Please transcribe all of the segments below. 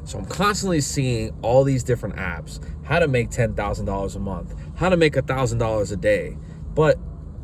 So I'm constantly seeing all these different apps, how to make $10,000 a month, how to make $1,000 a day. But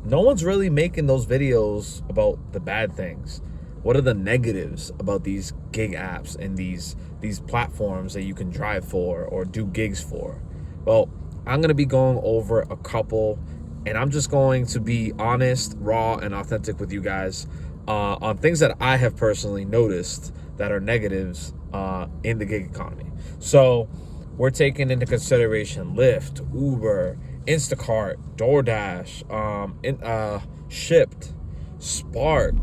no one's really making those videos about the bad things. What are the negatives about these gig apps and these platforms that you can drive for or do gigs for? Well, I'm going to be going over a couple, and I'm just going to be honest, raw, and authentic with you guys on things that I have personally noticed that are negatives in the gig economy. So we're taking into consideration Lyft, Uber, Instacart, DoorDash, Shipt, Spark,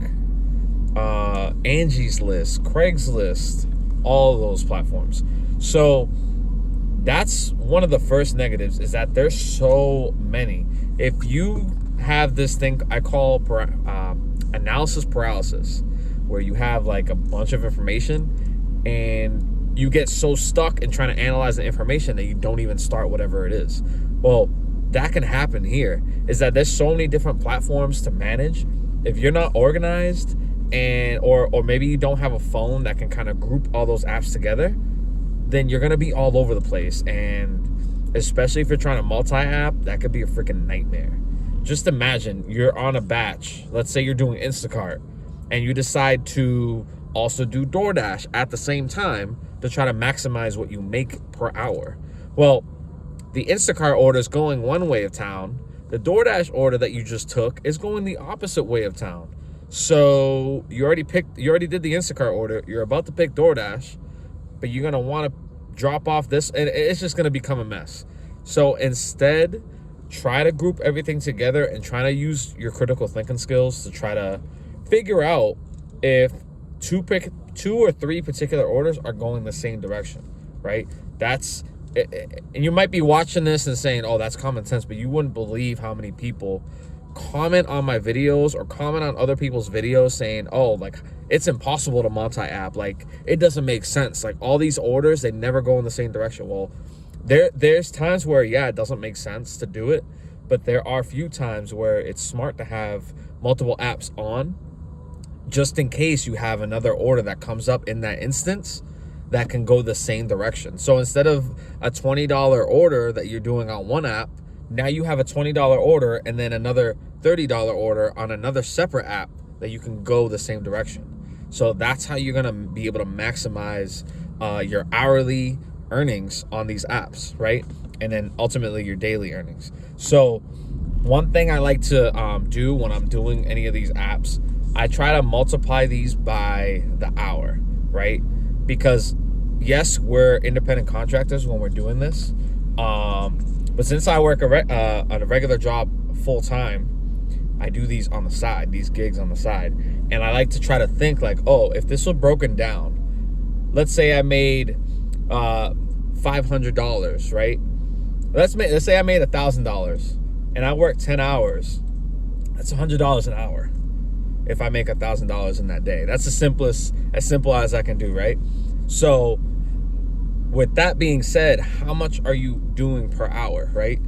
Angie's List, Craigslist, all of those platforms. So that's one of the first negatives, is that there's so many. If you have this thing I call analysis paralysis, where you have like a bunch of information and you get so stuck in trying to analyze the information that you don't even start whatever it is. Well, that can happen here, is that there's so many different platforms to manage. If you're not organized, and or maybe you don't have a phone that can kind of group all those apps together, then you're gonna be all over the place. And especially if you're trying to multi-app, that could be a freaking nightmare. Just imagine you're on a batch. Let's say you're doing Instacart and you decide to also do DoorDash at the same time to try to maximize what you make per hour. Well, the Instacart order is going one way of town. The DoorDash order that you just took is going the opposite way of town. So you already did the Instacart order. You're about to pick DoorDash, but you're going to want to drop off this, and it's just going to become a mess. So instead, try to group everything together and try to use your critical thinking skills to try to figure out if two or three particular orders are going the same direction, right? That's, and you might be watching this and saying, oh, that's common sense, but you wouldn't believe how many people comment on my videos or comment on other people's videos saying, oh, like, it's impossible to multi-app, like, it doesn't make sense, like, all these orders, they never go in the same direction. Well, there's times where, yeah, it doesn't make sense to do it, but there are a few times where it's smart to have multiple apps on, just in case you have another order that comes up in that instance that can go the same direction. So instead of a $20 order that you're doing on one app, now you have a $20 order and then another $30 order on another separate app that you can go the same direction. So that's how you're gonna be able to maximize your hourly earnings on these apps, right? And then ultimately your daily earnings. So one thing I like to do when I'm doing any of these apps, I try to multiply these by the hour, right? Because yes, we're independent contractors when we're doing this, but since I work on a regular job full time, I do these on the side, these gigs on the side, and I like to try to think like, oh, if this was broken down, let's say I made $500, right? Let's say I made $1,000 and I work 10 hours. That's $100 an hour. If I make $1,000 in that day, that's as simple as I can do, right? So with that being said, how much are you doing per hour, right?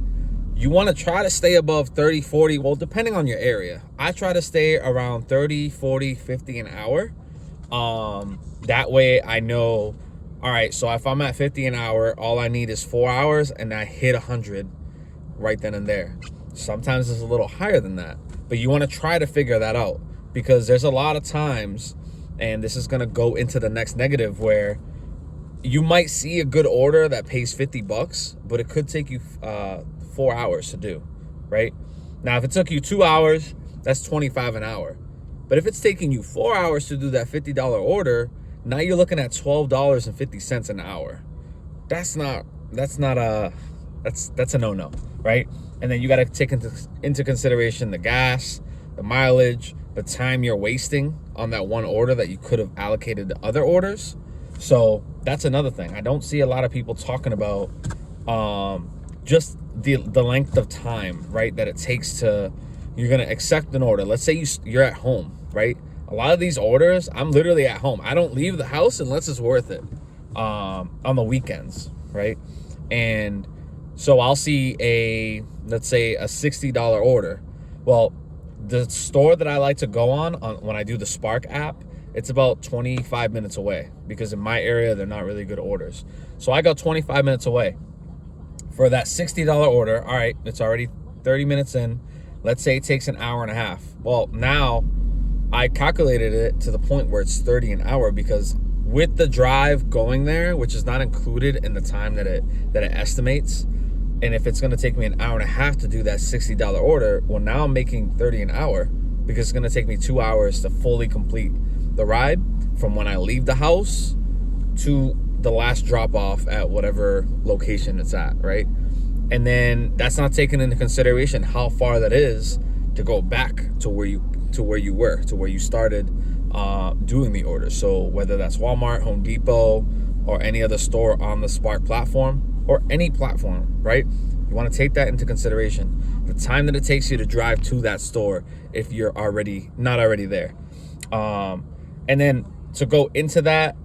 You want to try to stay above 30, 40, well, depending on your area. I try to stay around 30, 40, 50 an hour. That way I know, all right, so if I'm at 50 an hour, all I need is 4 hours and I hit 100 right then and there. Sometimes it's a little higher than that, but you want to try to figure that out, because there's a lot of times, and this is going to go into the next negative, where you might see a good order that pays $50, but it could take you 4 hours to do, right? Now, if it took you 2 hours, that's 25 an hour. But if it's taking you 4 hours to do that $50 order, now you're looking at $12.50 an hour. That's a no-no, right? And then you got to take into consideration the gas, the mileage, the time you're wasting on that one order that you could have allocated to other orders. So that's another thing. I don't see a lot of people talking about just the length of time, right, that it takes to, you're going to accept an order. Let's say you're at home, right? A lot of these orders, I'm literally at home. I don't leave the house unless it's worth it on the weekends, right? And so I'll see let's say a $60 order. Well, the store that I like to go on when I do the Spark app, it's about 25 minutes away, because in my area, they're not really good orders. So I go 25 minutes away. For that $60 order, all right, it's already 30 minutes in. Let's say it takes an hour and a half. Well, now I calculated it to the point where it's 30 an hour, because with the drive going there, which is not included in the time that it estimates, and if it's going to take me an hour and a half to do that $60 order, well, now I'm making 30 an hour, because it's going to take me 2 hours to fully complete the ride from when I leave the house to the last drop off at whatever location it's at, right? And then that's not taking into consideration how far that is to go back to where you started doing the order. So whether that's Walmart, Home Depot, or any other store on the Spark platform, or any platform, right? You want to take that into consideration. The time that it takes you to drive to that store if you're not already there. And then to go into that,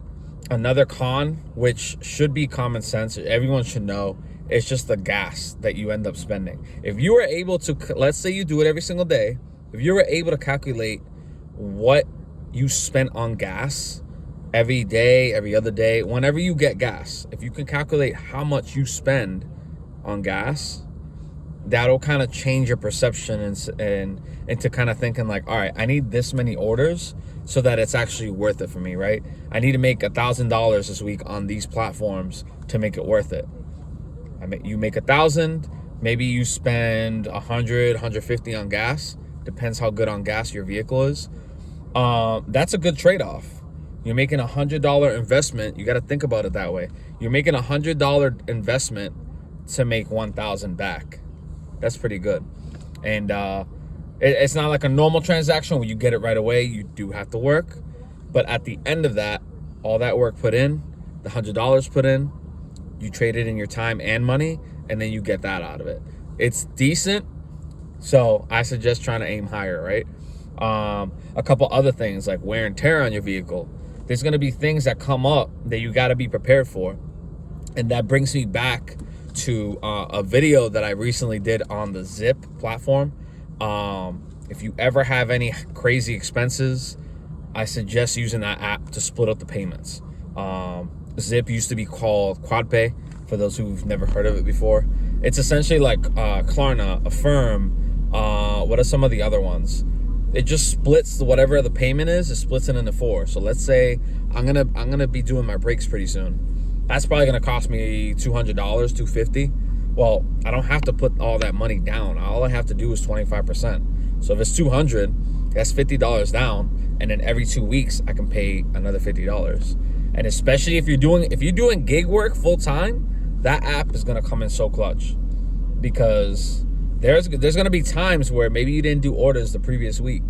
another con, which should be common sense, everyone should know, it's just the gas that you end up spending. If you were able to, let's say you do it every single day, if you were able to calculate what you spent on gas every day, every other day, whenever you get gas, if you can calculate how much you spend on gas, that'll kind of change your perception and into kind of thinking like, all right, I need this many orders so that it's actually worth it for me, right? I need to make $1,000 this week on these platforms to make it worth it. You make 1,000, maybe you spend 100, 150 on gas. Depends how good on gas your vehicle is. That's a good trade-off. You're making $100 investment. You got to think about it that way. You're making $100 investment to make 1,000 back. That's pretty good. And it's not like a normal transaction where you get it right away. You do have to work. But at the end of that, all that work put in, the $100 put in, you trade it in your time and money, and then you get that out of it. It's decent. So I suggest trying to aim higher, right? A couple other things like wear and tear on your vehicle. There's going to be things that come up that you got to be prepared for. And that brings me back to a video that I recently did on the Zip platform. If you ever have any crazy expenses, I suggest using that app to split up the payments. Zip used to be called QuadPay, for those who've never heard of it before. It's essentially like Klarna, Affirm, what are some of the other ones? It just splits whatever the payment is, it splits it into 4. So let's say I'm gonna be doing my brakes pretty soon. That's probably gonna cost me $200, $250. Well, I don't have to put all that money down. All I have to do is 25%. So if it's $200, that's $50 down, and then every 2 weeks I can pay another $50. And especially if you're doing gig work full time, that app is gonna come in so clutch, because there's gonna be times where maybe you didn't do orders the previous week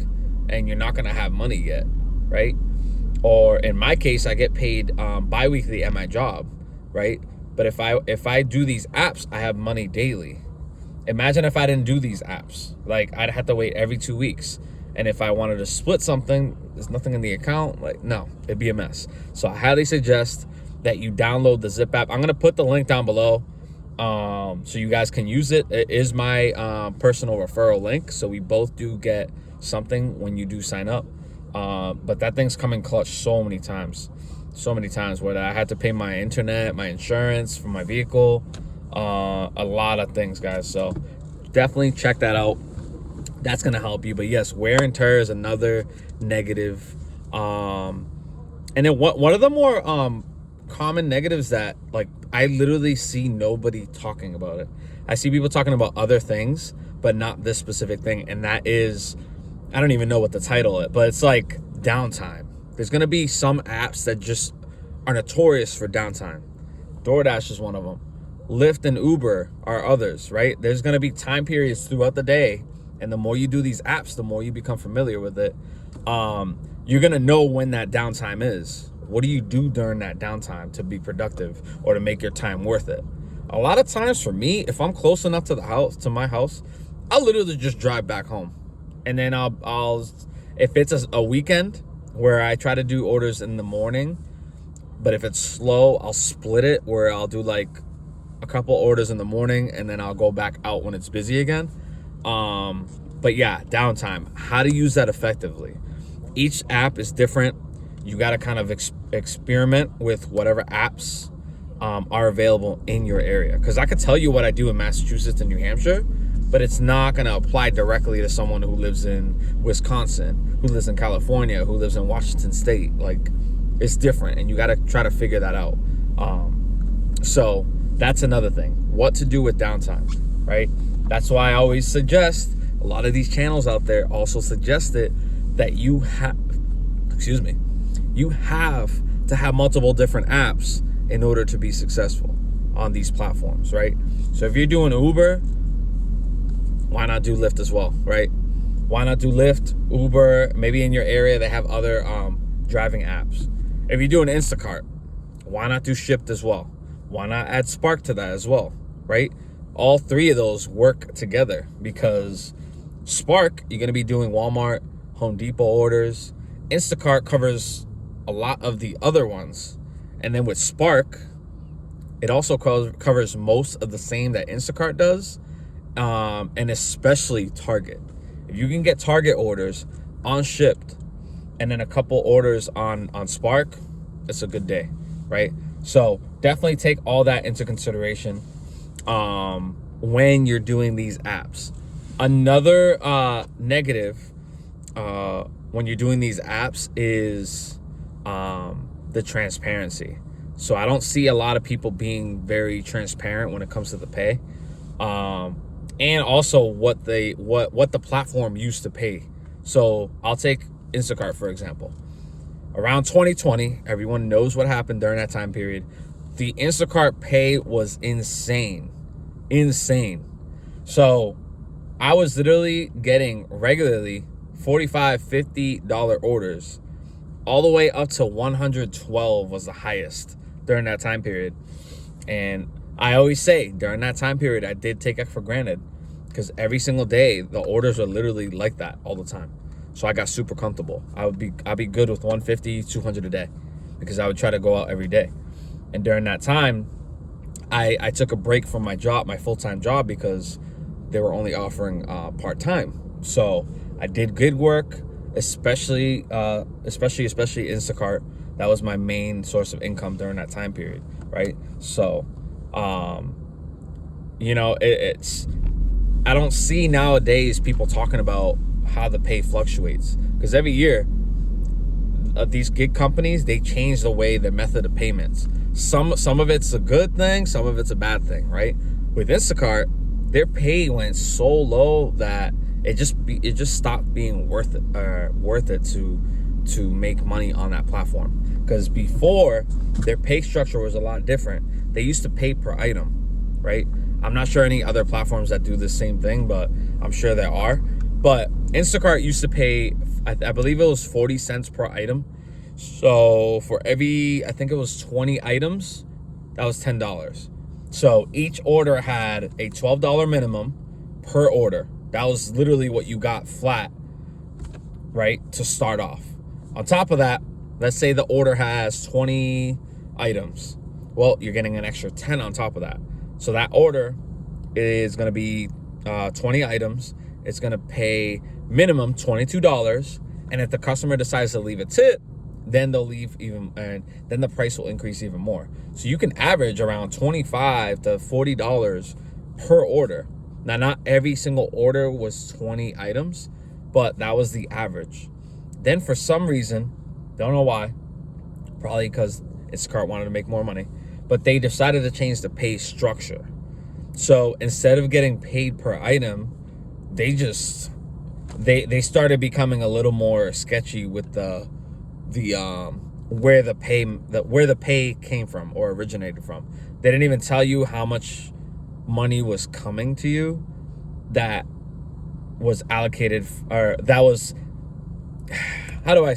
and you're not gonna have money yet, right? Or in my case, I get paid bi-weekly at my job, right? But if I do these apps, I have money daily. Imagine if I didn't do these apps. Like, I'd have to wait every 2 weeks. And if I wanted to split something, there's nothing in the account. Like, no, it'd be a mess. So I highly suggest that you download the Zip app. I'm gonna put the link down below so you guys can use it. It is my personal referral link, so we both do get something when you do sign up. But that thing's come in clutch so many times, where I had to pay my internet, my insurance for my vehicle, a lot of things, guys. So definitely check that out. That's gonna help you. But yes, wear and tear is another negative. And then one of the more common negatives that, like, I literally see nobody talking about it. I see people talking about other things, but not this specific thing. And that is, I don't even know what the title is, but it's like downtime. There's gonna be some apps that just are notorious for downtime. DoorDash is one of them. Lyft and Uber are others, right? There's gonna be time periods throughout the day, and the more you do these apps, the more you become familiar with it. You're gonna know when that downtime is. What do you do during that downtime to be productive or to make your time worth it? A lot of times for me, if I'm close enough to my house, I'll literally just drive back home. And then I'll if it's a weekend where I try to do orders in the morning, but if it's slow, I'll split it where I'll do like a couple orders in the morning and then I'll go back out when it's busy again. But yeah, downtime, how to use that effectively. Each app is different. you got to kind of experiment with whatever apps are available in your area. Because I could tell you what I do in Massachusetts and New Hampshire, but it's not going to apply directly to someone who lives in Wisconsin, who lives in California, who lives in Washington State. Like, it's different, and you got to try to figure that out. So that's another thing. What to do with downtime, right? That's why I always suggest, a lot of these channels out there also suggest it, that you have to have multiple different apps in order to be successful on these platforms, right? So if you're doing Uber, why not do Lyft as well, right? Why not do Lyft, Uber? Maybe in your area they have other driving apps. If you're doing Instacart, why not do Shipt as well? Why not add Spark to that as well, right? All three of those work together, because Spark, you're gonna be doing Walmart, Home Depot orders. Instacart covers a lot of the other ones. And then with Spark, it also covers most of the same that Instacart does, and especially Target. If you can get Target orders on Shipt and then a couple orders on Spark, it's a good day, right? So definitely take all that into consideration when you're doing these apps. Another negative when you're doing these apps is the transparency. So I don't see a lot of people being very transparent when it comes to the pay, and also what the platform used to pay. So I'll take Instacart for example. Around 2020, everyone knows what happened during that time period. The Instacart pay was insane. So I was literally getting regularly $45, $50 orders, all the way up to 112 was the highest during that time period. And I always say during that time period, I did take it for granted, because every single day the orders are literally like that all the time. So I got super comfortable. I'd be good with 150, 200 a day, because I would try to go out every day. And during that time, I took a break from my job, my full-time job, because they were only offering part-time. So I did good work, especially Instacart. That was my main source of income during that time period, right? So, it's I don't see nowadays people talking about how the pay fluctuates, because every year these gig companies, they change the way, the method of payments. Some of it's a good thing, some of it's a bad thing, right? With Instacart, their pay went so low that it just stopped being worth it to make money on that platform. Because before, their pay structure was a lot different. They used to pay per item, right? I'm not sure any other platforms that do the same thing, but I'm sure there are. But Instacart used to pay, I believe it was 40 cents per item. So for every, I think it was 20 items, that was $10. So each order had a $12 minimum per order. That was literally what you got flat, right, to start off. On top of that, let's say the order has 20 items. Well, you're getting an extra 10 on top of that. So that order is going to be 20 items. It's going to pay minimum $22. And if the customer decides to leave a tip, then they'll leave even, and then the price will increase even more. So you can average around $25 to $40 per order. Now, not every single order was 20 items, but that was the average. Then for some reason, don't know why, probably because Instacart wanted to make more money, but they decided to change the pay structure. So instead of getting paid per item, they started becoming a little more sketchy with where the pay came from or originated from. They didn't even tell you how much money was coming to you that was allocated, or that was, how do I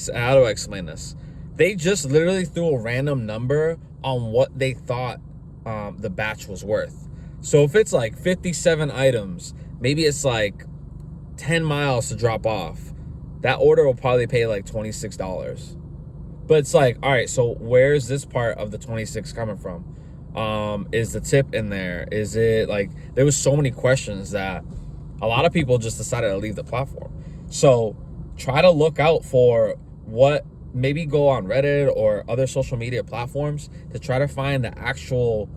explain this? They just literally threw a random number on what they thought the batch was worth. So if it's like 57 items, maybe it's like 10 miles to drop off, that order will probably pay like $26. But it's like, all right, so where's this part of the 26 coming from? Is the tip in there? Is it like, there was so many questions that a lot of people just decided to leave the platform. So try to look out for what maybe go on Reddit or other social media platforms to try to find the actual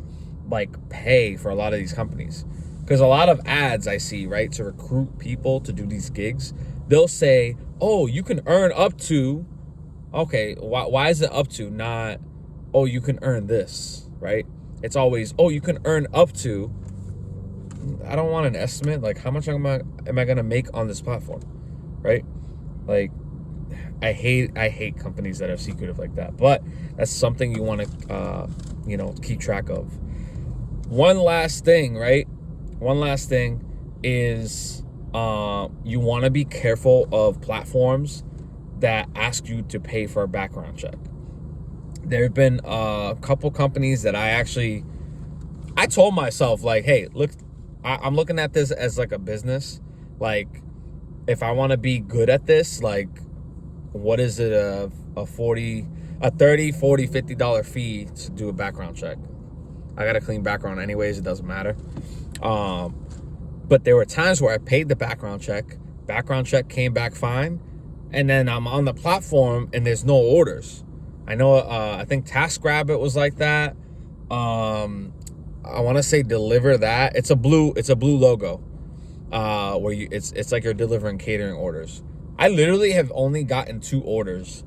like pay for a lot of these companies. Because a lot of ads I see, right, to recruit people to do these gigs, they'll say, oh, you can earn up to, okay, why is it up to, not, oh, you can earn this, right? It's always, oh, you can earn up to. I don't want an estimate. Like, how much am I going to make on this platform, right? Like, I hate companies that are secretive like that. But that's something you want to, keep track of. One last thing, right? One last thing is you want to be careful of platforms that ask you to pay for a background check. There have been a couple companies that I told myself, like, hey, look, I'm looking at this as like a business. Like, if I want to be good at this, like, what is it, a $30, $40, $50 fee to do a background check? I got a clean background anyways, it doesn't matter. But there were times where I paid the background check came back fine, and then I'm on the platform and there's no orders. I know, I think TaskRabbit was like that. I want to say Deliver That. It's a blue logo, where it's like you're delivering catering orders. I literally have only gotten 2 orders,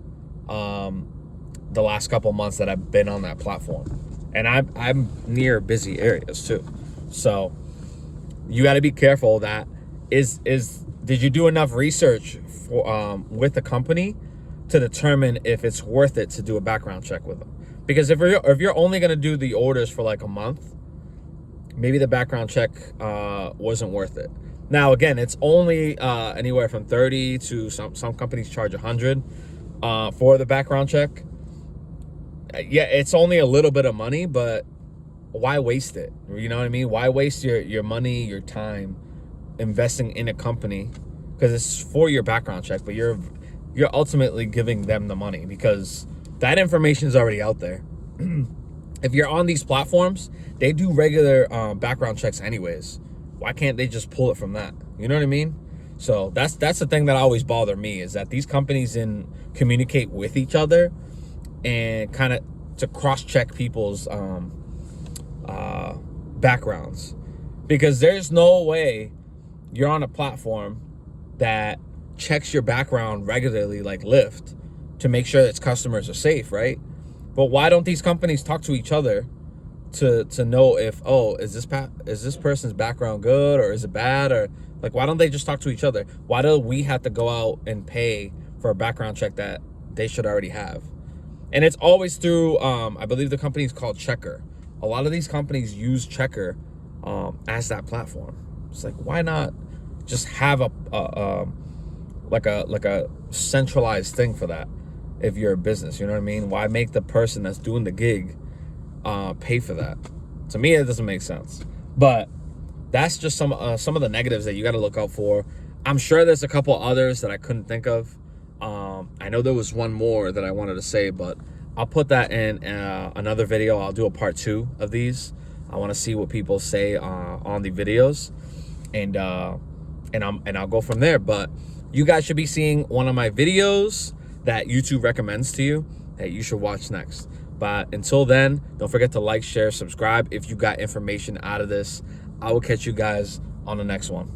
the last couple months that I've been on that platform, and I'm near busy areas too. So you got to be careful. That did you do enough research for with the company to determine if it's worth it to do a background check with them? Because if you're only going to do the orders for like a month, maybe the background check wasn't worth it. Now, again, it's only anywhere from 30 to some companies charge 100 for the background check. Yeah, it's only a little bit of money, but why waste it? You know what I mean? Why waste your money, your time investing in a company? Because it's for your background check, but you're ultimately giving them the money because that information is already out there. If you're on these platforms, they do regular background checks anyways. Why can't they just pull it from that? You know what I mean? So that's the thing that always bother me, is that these companies communicate with each other and kind of to cross-check people's backgrounds. Because there's no way you're on a platform that checks your background regularly, like Lyft, to make sure its customers are safe, right? But why don't these companies talk to each other to know if, oh, is this person's background good or is it bad? Or like, why don't they just talk to each other? Why do we have to go out and pay for a background check that they should already have? And it's always through, I believe the company is called Checker. A lot of these companies use Checker as that platform. It's like, why not just have a centralized thing for that? If you're a business, you know what I mean? Why make the person that's doing the gig pay for that? To me, it doesn't make sense. But that's just some of the negatives that you got to look out for. I'm sure there's a couple others that I couldn't think of. I know there was one more that I wanted to say, but I'll put that in another video. I'll do a part 2 of these. I want to see what people say on the videos, and I'll go from there. But you guys should be seeing one of my videos that YouTube recommends to you that you should watch next. But until then, don't forget to like, share, subscribe if you got information out of this. I will catch you guys on the next one.